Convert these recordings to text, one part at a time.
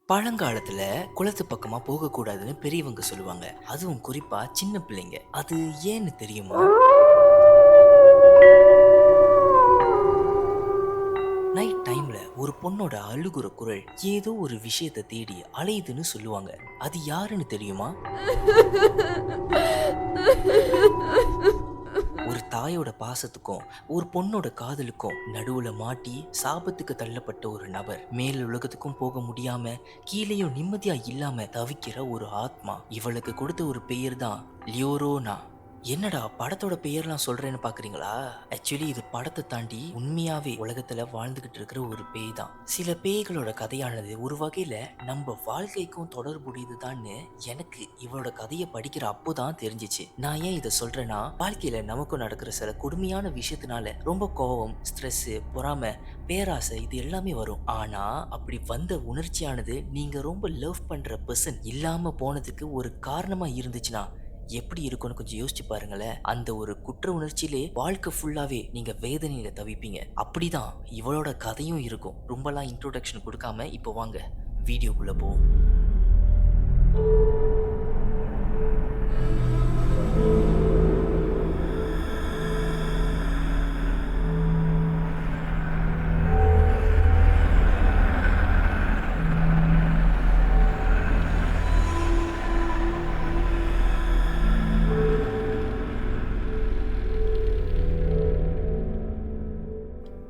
பழங்காலத்துல குளத்து பக்கமா போகக்கூடாதுன்னு பெரியவங்க சொல்லுவாங்க. அதுவும் குறிப்பா சின்ன பிள்ளைங்க. அது ஏன்னு தெரியுமா? நைட் டைம்ல ஒரு பொண்ணோட அழுகுற குரல் ஏதோ ஒரு விஷயத்தை தேடி அலையுதுன்னு சொல்லுவாங்க. அது யாருன்னு தெரியுமா? ஒரு தாயோட பாசத்துக்கும் ஒரு பொண்ணோட காதலுக்கும் நடுவுல மாட்டி சாபத்துக்கு தள்ளப்பட்ட ஒரு நபர். மேல் உலகத்துக்கும் போக முடியாம கீழேயும் நிம்மதியா இல்லாம தவிக்கிற ஒரு ஆத்மா. இவளுக்கு கொடுத்த ஒரு பெயர் தான் லியோரோனா. என்னடா படத்தோட பெயர்லாம் சொல்றேன்னு பாக்குறீங்களா? ஆக்சுவலி இது படத்தை தாண்டி உண்மையாவே உலகத்துல வாழ்ந்துகிட்டு இருக்கிற ஒரு பேய் தான். சில பேய்களோட கதையானது ஒரு வகையில நம்ம வாழ்க்கைக்கும் தொடர்புடையதுதான்னு எனக்கு இவளோட கதையை படிக்கிற அப்போதான் தெரிஞ்சிச்சு. நான் ஏன் இதை சொல்றேன்னா, வாழ்க்கையில நமக்கும் நடக்கிற சில கொடுமையான விஷயத்தினால ரொம்ப கோபம், ஸ்ட்ரெஸ், பொறாமை, பேராசை இது எல்லாமே வரும். ஆனா அப்படி வந்த உணர்ச்சியானது நீங்க ரொம்ப லவ் பண்ற பர்சன் இல்லாம போனதுக்கு ஒரு காரணமா இருந்துச்சுன்னா எப்படி இருக்கும்னு கொஞ்சம் யோசிச்சு பாருங்களேன். அந்த ஒரு குற்ற உணர்ச்சியிலே வாழ்க்கை ஃபுல்லாவே நீங்க வேதனையில தவிப்பீங்க. அப்படிதான் இவளோட கதையும் இருக்கும். ரொம்பலாம் இன்ட்ரோடக்ஷன் கொடுக்காம இப்போ வாங்க வீடியோக்குள்ள போவோம்.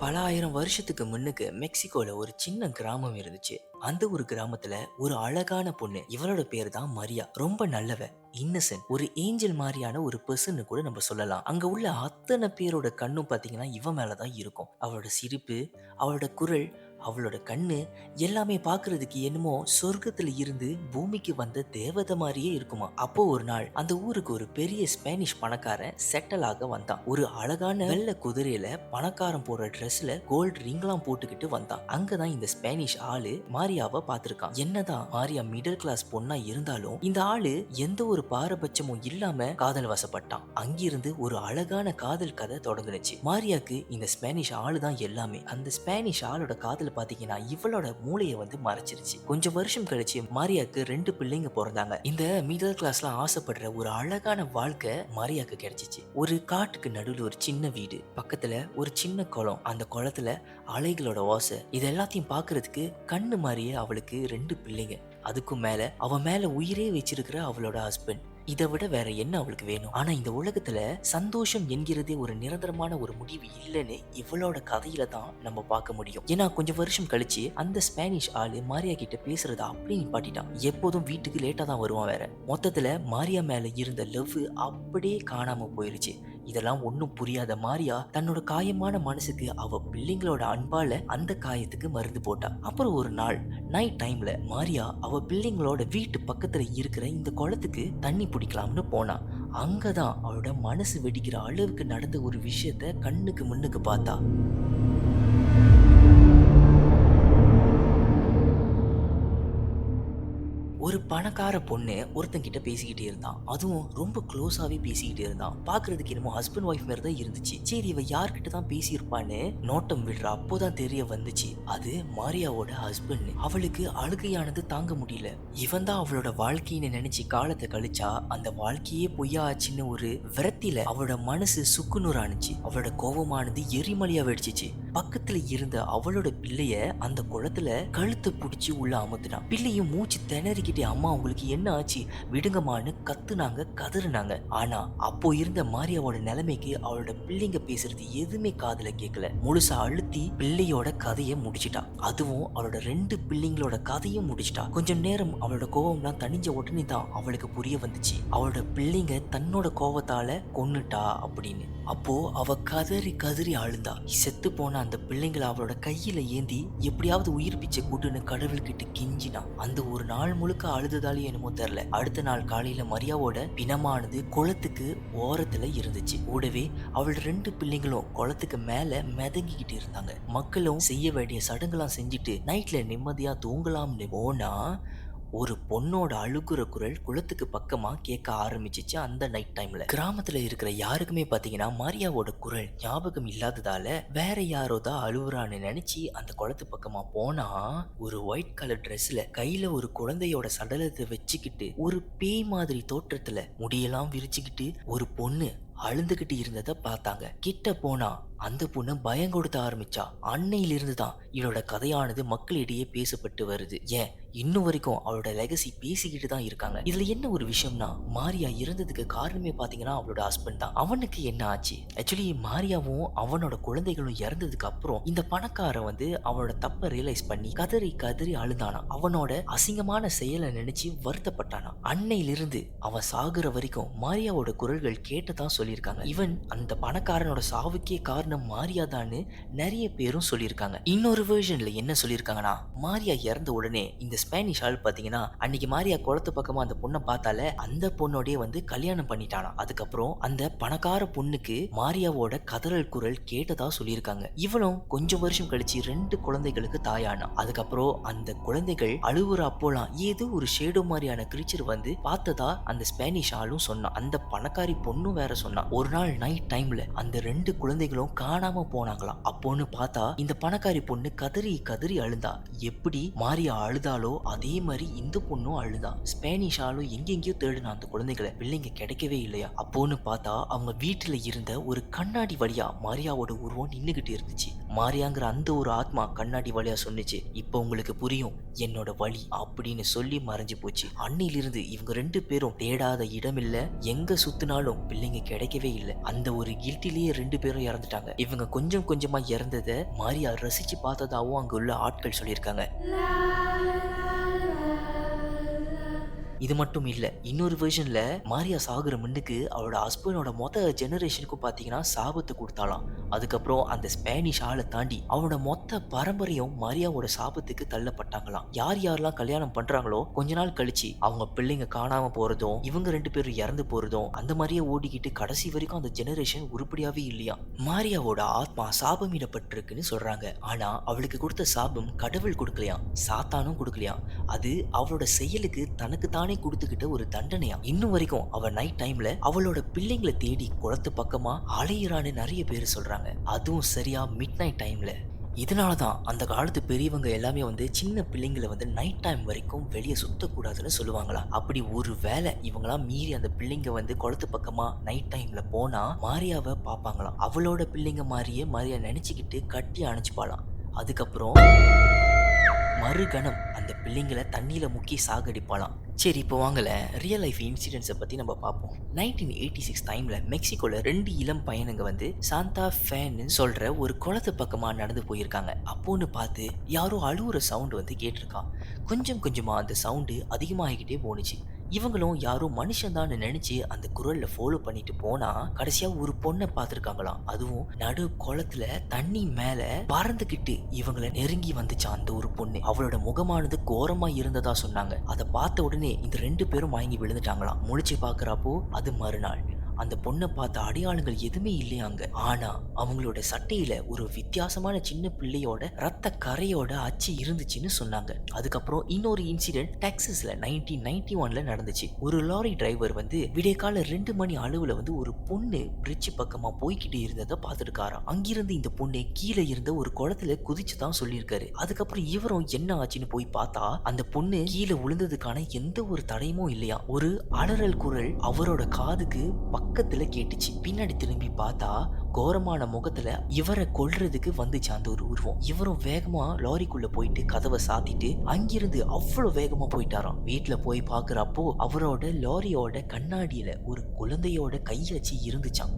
பல ஆயிரம் வருஷத்துக்கு முன்னுக்கு மெக்சிகோல ஒரு சின்ன கிராமம் இருந்துச்சு. அந்த ஒரு கிராமத்துல ஒரு அழகான பொண்ணு. இவளோட பேர் தான் மரியா. ரொம்ப நல்லவ, இன்னசென்ட், ஒரு ஏஞ்சல் மாதிரியான ஒரு பர்சன் கூட நம்ம சொல்லலாம். அங்க உள்ள அத்தனை பேரோட கண்ணும் பாத்தீங்கன்னா இவ மேலதான் இருக்கும். அவளோட சிரிப்பு, அவளோட குரல், அவளோட கண்ணு எல்லாமே பாக்குறதுக்கு என்னமோ சொர்க்கத்துல இருந்து பூமிக்கு வந்த தேவதை மாதிரியே இருக்குமா. அப்போ ஒரு நாள் அந்த ஊருக்கு ஒரு பெரிய ஸ்பானிஷ் பணக்காரன் செட்டில் ஆக வந்தான். ஒரு அழகான வெள்ளை குதிரையில பணக்காரன் போற ட்ரெஸ்ல கோல்டு ரிங்லாம் போட்டுக்கிட்டு வந்தான். அங்கதான் இந்த ஸ்பானிஷ் ஆளு மாரியாவை பார்த்திருக்கான். என்னதான் மாரியா மிடில் கிளாஸ் பொண்ணா இருந்தாலும் இந்த ஆளு எந்த ஒரு பாரபட்சமும் இல்லாம காதல் வசப்பட்டான். அங்கிருந்து ஒரு அழகான காதல் கதை தொடங்குனுச்சு. மாரியாக்கு இந்த ஸ்பானிஷ் ஆளு தான் எல்லாமே. அந்த ஸ்பானிஷ் ஆளோட காதல் பாத்தீங்கன்னா இவளோட மூளையை வந்து மறைச்சிருச்சு. கொஞ்சம் வருஷம் கழிச்சு மாரியாக்கு 2 பிள்ளைங்க பிறந்தாங்க. இந்த மிடில் கிளாஸ்ல ஆசைப்படுற ஒரு அழகான வாழ்க்கை மாரியாக்கு கிடைச்சிச்சு. ஒரு காட்டுக்கு நடுவில் ஒரு சின்ன வீடு, பக்கத்துல ஒரு சின்ன குளம், அந்த குளத்துல அலைகளோட ஓசை, இது எல்லாத்தையும் பாக்குறதுக்கு கண்ணு மாதிரியே அவளுக்கு 2 பிள்ளைங்க. அதுக்கும் மேல அவ மேல உயிரே வச்சிருக்கிற அவளோட ஹஸ்பண்ட். இதை விட வேற என்ன அவளுக்கு வேணும்? ஆனா இந்த உலகத்துல சந்தோஷம் என்கிறதே ஒரு நிரந்தரமான ஒரு முடிவு இல்லைன்னு இவளோட கதையில தான் நம்ம பார்க்க முடியும். ஏன்னா கொஞ்சம் வருஷம் கழிச்சு அந்த ஸ்பானிஷ் ஆளு மாரியா கிட்ட பேசுறத அப்படியே நிப்பாட்டிட்டான். எப்போதும் வீட்டுக்கு லேட்டா தான் வருவான் வேற. மொத்தத்துல மாரியா மேல இருந்த லவ் அப்படியே காணாம போயிருச்சு. இதெல்லாம் ஒன்னும் புரியாத மாரியா தன்னோட காயமான மனசுக்கு அவ பிள்ளைங்களோட அன்பால அந்த காயத்துக்கு மருந்து போட்டா. அப்புறம் ஒரு நாள் நைட் டைம்ல மாரியா அவ பிள்ளைங்களோட வீட்டு பக்கத்துல இருக்கிற இந்த குளத்துக்கு தண்ணி பிடிக்கலாம்னு போனா. அங்கதான் அவளோட மனசு வெடிக்கிற அளவுக்கு நடந்த ஒரு விஷயத்த கண்ணுக்கு முன்னுக்கு பார்த்தா. ஒரு பணக்கார பொண்ணு ஒருத்தங்கிட்ட பேசிக்கிட்டே இருந்தான். அதுவும் ரொம்ப க்ளோஸாவே பேசிக்கிட்டே இருந்தான். பாக்குறதுக்கு என்னமோ ஹஸ்பண்ட் ஒய்ஃப் மாதிரி தான் இருந்துச்சு. சரி இவ யார்கிட்ட தான் பேசியிருப்பான்னு நோட்டம் விடுறா. அப்போதான் தெரிய வந்துச்சு அது மாரியாவோட ஹஸ்பண்ட். அவளுக்கு அழுகையானது தாங்க முடியல. இவன் தான் அவளோட வாழ்க்கைன்னு நினைச்சு காலத்தை கழிச்சா அந்த வாழ்க்கையே பொய்யா ஆச்சுன்னு ஒரு விரத்தில அவளோட மனசு சுக்குநூறானுச்சு. அவளோட கோபமானது எரிமலையா வெடிச்சிச்சு. பக்கத்துல இருந்த அவளோட பிள்ளைய அந்த குளத்துல கழுத்தை பிடிச்சி உள்ள அமர்த்தினான். பிள்ளையும் மூச்சு திணறிக்கிட்டே அம்மா உங்களுக்கு என்ன ஆச்சு விடுங்கம்மான்னு கத்துனாங்க, கதறினாங்க. ஆனா அப்போ இருந்த மாரியாவோட நிலைமைக்கு அவளோட பிள்ளைங்க பேசுறது எதுவுமே காதுல கேட்கல. முழுசா அழுத்தி பிள்ளையோட கதையை முடிச்சிட்டா. அதுவும் அவளோட 2 பிள்ளைங்களோட கதையும் முடிச்சிட்டா. கொஞ்சம் நேரம் அவளோட கோபம்லாம் தணிஞ்ச உடனே தான் அவளுக்கு புரிய வந்துச்சு அவளோட பிள்ளைங்க தன்னோட கோபத்தால கொன்னுட்டா அப்படின்னு. அப்போ அவ கதறி கதறி அழுந்தா. செத்து போன அந்த பிள்ளைங்களை அவளோட கையில ஏந்தி எப்படியாவது உயிர் பிச்சை கூட்டுன்னு கடவுள்கிட்ட கெஞ்சினா. அந்த ஒரு நாள் முழுக்க அழுததாலே என்னமோ தெரியல, அடுத்த நாள் காலையில மரியாவோட பிணமானது குளத்துக்கு ஓரத்துல இருந்துச்சு. கூடவே அவள் 2 பிள்ளைங்களும் குளத்துக்கு மேல மிதங்கிக்கிட்டு இருந்தாங்க. மக்களும் செய்ய வேண்டிய சடங்குலாம் செஞ்சுட்டு நைட்ல நிம்மதியா தூங்கலாம்னு போனா ஒரு பொண்ணோட அழுகுற குரல் குளத்துக்கு பக்கமா கேட்க ஆரம்பிச்சிச்சு. அந்த நைட் டைம்ல கிராமத்துல இருக்கிற யாருக்குமே பாத்தீங்கன்னா மாரியாவோட குரல் ஞாபகம் இல்லாததால வேற யாரோ தான் அழுவுறான்னு நினைச்சு அந்த குளத்து பக்கமா போனா, ஒரு ஒயிட் கலர் ட்ரெஸ்ல கையில ஒரு குழந்தையோட சடலத்தை வச்சுக்கிட்டு ஒரு பேய் மாதிரி தோற்றத்துல முடியெல்லாம் விரிச்சுக்கிட்டு ஒரு பொண்ணு அழுந்துகிட்டு இருந்ததை பார்த்தாங்க. கிட்ட போனா அந்த பொண்ணு பயம் கொடுத்த ஆரம்பிச்சா. அன்னையிலிருந்து தான் இவளோட கதையானது மக்களிடையே பேசப்பட்டு வருது. ஏன் இன்னும் வரைக்கும் அவளோட லெகசி பேசிக்கிட்டு தான் இருக்காங்க. இதுல என்ன ஒரு விஷயம்னா, மாரியா இறந்ததுக்கு காரணமே பாத்தீங்கன்னா அவளோட ஹஸ்பண்ட் தான். அவனுக்கு என்ன ஆச்சு? ஆக்சுவலி மாரியாவும் அவனோட குழந்தைகளும் இறந்ததுக்கு அப்புறம் இந்த பணக்காரன் அவனோட தப்ப ரியலைஸ் பண்ணி கதறி கதறி அழுதானா. அவனோட அசிங்கமான செயலை நினைச்சு வருத்தப்பட்டானா. அன்னையிலிருந்து அவன் சாகுற வரைக்கும் மாரியாவோட குரல்கள் கேட்டதான் சொல்லியிருக்காங்க. இவன் அந்த பணக்காரனோட சாவுக்கே காரணம் மாரியாதான்னு நிறைய பேரும் சொல்லியிருக்காங்க. இன்னொரு வெர்ஷன்ல என்ன சொல்லியிருக்காங்கன்னா, மாரியா இறந்த உடனே இந்த ஸ்பானிஷ் ஆள் பாத்தீங்கன்னா அன்னைக்கு மாரியா குளத்து பக்கமா அந்த பொண்ணை பார்த்தால அந்த பொண்ணோடய கல்யாணம் பண்ணிட்டானா. அதுக்கப்புறம் அந்த பணக்கார பொண்ணுக்கு மாரியாவோட கதறல் குரல் கேட்டதா சொல்லியிருக்காங்க. இவனும் கொஞ்சம் வருஷம் கழிச்சு 2 குழந்தைகளுக்கு தாயானா. அதுக்கப்புறம் அந்த குழந்தைகள் அழுவுற அப்போலாம் ஏதோ ஒரு ஷேடோ மாதிரியான கிரீச்சர் பார்த்ததா அந்த ஸ்பானிஷ் ஆளும் சொன்னான். அந்த பணக்காரி பொண்ணும் வேற சொன்னா. ஒரு நாள் நைட் டைம்ல அந்த 2 குழந்தைகளும் காணாம போனாங்களாம். அப்போன்னு பார்த்தா இந்த பணக்காரி பொண்ணு கதறி கதறி அழுந்தா. எப்படி மாரியா அழுதாலோ அதே மாதிரி இந்த பொண்ணும் அழுதா. ஸ்பானிஷ் ஆளும் எங்கெங்கயோ தேடினா அந்த குழந்தைகளை, பிள்ளைங்க கிடைக்கவே இல்லையா. அப்போன்னு பார்த்தா அவங்க வீட்டுல இருந்த ஒரு கண்ணாடி வழியா மாரியாவோட உருவம் நின்னுகிட்டு இருந்துச்சு. மாரியாங்கிற அந்த ஒரு ஆத்மா கண்ணாடி வழியா சொன்னுச்சு, இப்ப உங்களுக்கு புரியும் என்னோட வழி அப்படின்னு சொல்லி மறைஞ்சு போச்சு. அன்னையிலிருந்து இவங்க 2 பேரும் தேடாத இடம் இல்ல, எங்க சுத்தினாலும் பிள்ளைங்க கிடைக்கவே இல்லை. அந்த ஒரு கில்ட்டிலேயே 2 பேரும் இறந்துட்டாங்க. இவங்க கொஞ்சம் கொஞ்சமா இறந்ததை மாரியா ரசிச்சு பார்த்ததாவும் அங்க உள்ள ஆட்கள் சொல்லியிருக்காங்க. இது மட்டும் இல்ல, இன்னொரு வெர்ஷன்ல மாரியா சாகுற முன்னுக்கு அவளோட ஹஸ்பண்டோட ஜெனரேஷனுக்கும் பாத்தீங்கன்னா சாபத்தை கொடுத்தாலாம். அதுக்கப்புறம் அந்த ஸ்பானிஷ் ஆளை தாண்டி அவனோட மொத்த பரம்பரையும் மாரியாவோட சாபத்துக்கு தள்ளப்பட்டாங்களாம். யார் யாரெல்லாம் கல்யாணம் பண்றாங்களோ கொஞ்ச நாள் கழிச்சு அவங்க பிள்ளைங்க காணாம போறதும் இவங்க 2 பேரும் இறந்து போறதும் அந்த மாதிரியே ஓடிக்கிட்டு கடைசி வரைக்கும் அந்த ஜெனரேஷன் உருப்படியாவே இல்லையா. மாரியாவோட ஆத்மா சாபமிடப்பட்டிருக்குன்னு சொல்றாங்க. ஆனா அவளுக்கு கொடுத்த சாபம் கடவுள் கொடுக்கலையா, சாத்தானும் கொடுக்கலையா. அது அவளோட செயலுக்கு தனக்கு தானே கொடுத்துக்கிட்ட ஒரு தண்டனையா. இன்னும் வரைக்கும் அவ நைட் டைம்ல அவளோட பிள்ளைங்களை தேடி குளத்து பக்கமா அலையிறான்னு நிறைய பேர் சொல்றாங்க. அதுவும் சரியா மிட் நைட் டைம்ல. இதனாலதான் அந்த காலத்து பெரியவங்க எல்லாமே சின்ன பிள்ளைங்களை நைட் டைம் வரைக்கும் வெளியே சுத்தக்கூடாதுன்னு சொல்லுவாங்களாம். அப்படி ஒரு வேளை இவங்களாம் மீறி அந்த பிள்ளைங்க குளத்து பக்கமா நைட் டைம்ல போனா மாரியாவை பார்ப்பாங்களாம். அவளோட பிள்ளைங்க மாதிரியே மாரியா நினைச்சுக்கிட்டு கட்டி அணைச்சுப்பாளாம். அதுக்கப்புறம் மறுகணம் அந்த பிள்ளைங்களை தண்ணியில முக்கி சாகடிப்பாளாம். சரி, இப்போ வாங்கல ரியல் லைஃப் இன்சிடென்ட்ஸை பத்தி நம்ம பார்ப்போம். 1986 டைம்ல மெக்சிகோல 2 இளம் பையனுங்க சாந்தா ஃபேன்னு சொல்ற ஒரு குளத்து பக்கமா நடந்து போயிருக்காங்க. அப்போன்னு பார்த்து யாரோ அழுவுற சவுண்ட் கேட்டிருக்கான். கொஞ்சம் கொஞ்சமா அந்த சவுண்டு அதிகமாகிக்கிட்டே போனுச்சு. இவங்களும் யாரும் மனுஷன்தான் நினைச்சு அந்த குரல்ல ஃபாலோ பண்ணிட்டு போனா கடைசியா ஒரு பொண்ணை பார்த்திருக்காங்களாம். அதுவும் நடு குளத்துல தண்ணி மேல பறந்துகிட்டு இவங்களை நெருங்கி வந்துச்சு அந்த ஒரு பொண்ணு. அவளோட முகமானது கோரமா இருந்ததா சொன்னாங்க. அதை பார்த்த உடனே இந்த 2 பேரும் மயங்கி விழுந்துட்டாங்களாம். முழிச்சு பாக்குறப்போ அது மறுநாள். அந்த பொண்ணை பார்த்த அடையாளங்கள் எதுவுமே இல்லையாங்க. ஆனா அவங்களோட சட்டையில ஒரு வித்தியாசமான சின்ன பிள்ளையோட ரத்த கரையோட அச்சு இருந்துச்சுன்னு சொன்னாங்க. அதுக்கப்புறம் இன்னொரு இன்சிடென்ட் டெக்சாஸ்ல 1991ல நடந்துச்சு. ஒரு லாரி டிரைவர் விடிய கால 2 மணி அளவுல ஒரு பொண்ணு பிரிட்ஜ் பக்கமா போய்கிட்டு இருந்ததை பார்த்துருக்காராம். அங்கிருந்து இந்த பொண்ணு கீழே இருந்த ஒரு குளத்துல குதிச்சுதான் சொல்லியிருக்காரு. அதுக்கப்புறம் இவரும் என்ன ஆச்சுன்னு போய் பார்த்தா அந்த பொண்ணு கீழே விழுந்ததுக்கான எந்த ஒரு தடயமும் இல்லையா. ஒரு அலறல் குரல் அவரோட காதுக்கு பக்கத்துல கேட்டுச்சு. பின்னாடி திரும்பி பார்த்தா கோரமான முகத்துல இவரை கொல்றதுக்கு வந்துச்சு அந்த ஒரு உருவம். இவரும் வேகமா லாரிக்குள்ள போயிட்டு கதவை சாத்திட்டு அங்கிருந்து அவ்வளவு வேகமா போயிட்டாராம். வீட்டுல போய் பாக்குறப்போ அவரோட லாரியோட கண்ணாடியில ஒரு குழந்தையோட கையச்சு இருந்துச்சாம்.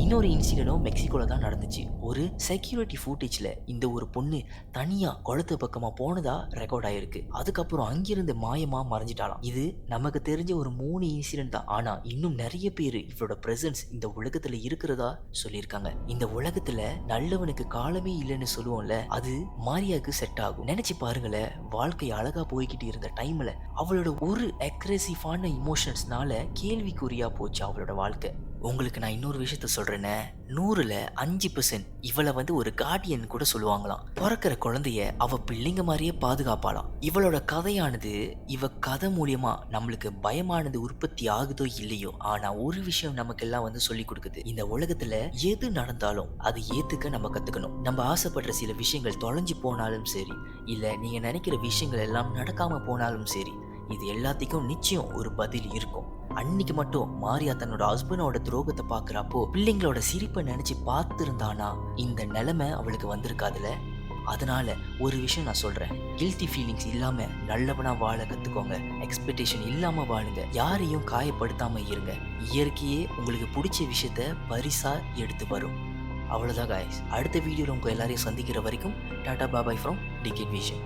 இன்னொரு இன்சிடென்ட்டும் மெக்சிகோல தான் நடந்துச்சு. ஒரு செக்யூரிட்டி ஃபுட்டேஜ்ல இந்த ஒரு பொண்ணு தனியா குளத்து பக்கமா போனதா ரெக்கார்ட் ஆயிருக்கு. அதுக்கப்புறம் அங்கிருந்து மாயமா மறைஞ்சிட்டாலாம். இது நமக்கு தெரிஞ்ச ஒரு 3 இன்சிடென்ட் தான். ஆனா இன்னும் நிறைய பேர் இவரோட பிரசன்ஸ் இந்த உலகத்துல இருக்கிறதா சொல்லியிருக்காங்க. இந்த உலகத்துல நல்லவனுக்கு காலமே இல்லைன்னு சொல்லுவோம்ல, அது மாரியாக்கு செட் ஆகும். நினைச்சு பாருங்களேன், வாழ்க்கை அழகா போய்கிட்டு இருந்த டைம்ல அவளோட ஒரு அக்ரெசிவான இமோஷன்ஸ்னால கேள்விக்குறியா போச்சு அவளோட வாழ்க்கை. உங்களுக்கு நான் இன்னொரு விஷயத்த சொல்றேனே, 100ல 5% இவள ஒரு கார்டியன் கூட சொல்லுவாங்களாம். பொறக்கிற குழந்தைய அவ பிள்ளைங்க மாரியே பாதுகாப்பாளாம். இவளோட கதையானது இவ கதை மூலியமா நம்மளுக்கு பயமானது உற்பத்தி ஆகுதோ இல்லையோ, ஆனா ஒரு விஷயம் நமக்கெல்லாம் சொல்லிக் கொடுக்குது. இந்த உலகத்துல எது நடந்தாலும் அதை ஏத்துக்க நம்ம கத்துக்கணும். நம்ம ஆசைப்படுற சில விஷயங்கள் தொலைஞ்சு போனாலும் சரி, இல்ல நீங்க நினைக்கிற விஷயங்கள் எல்லாம் நடக்காம போனாலும் சரி, இது எல்லாத்துக்கும் நிச்சயம் ஒரு பதில் இருக்கும். அன்னைக்கு மட்டும் மாரியா தன்னோட ஹஸ்பண்டோட துரோகத்தை பார்க்குறப்போ பிள்ளைங்களோட சிரிப்பை நினைச்சு பார்த்துருந்தானா இந்த நிலைமை அவளுக்கு வந்திருக்காதுல. அதனால ஒரு விஷயம் நான் சொல்றேன், கில்ட்டி ஃபீலிங்ஸ் இல்லாம நல்லவனா வாழ கத்துக்கோங்க. எக்ஸ்பெக்டேஷன் இல்லாம வாழுங்க. யாரையும் காயப்படுத்தாம இருங்க. இயற்கையே உங்களுக்கு பிடிச்ச விஷயத்த பரிசா எடுத்து வரும். அவ்வளோதான் காய்ஸ். அடுத்த வீடியோவில் உங்க எல்லாரையும் சந்திக்கிற வரைக்கும் டாடா பாபாய் ஃப்ரம் டிகேட் விஷன்.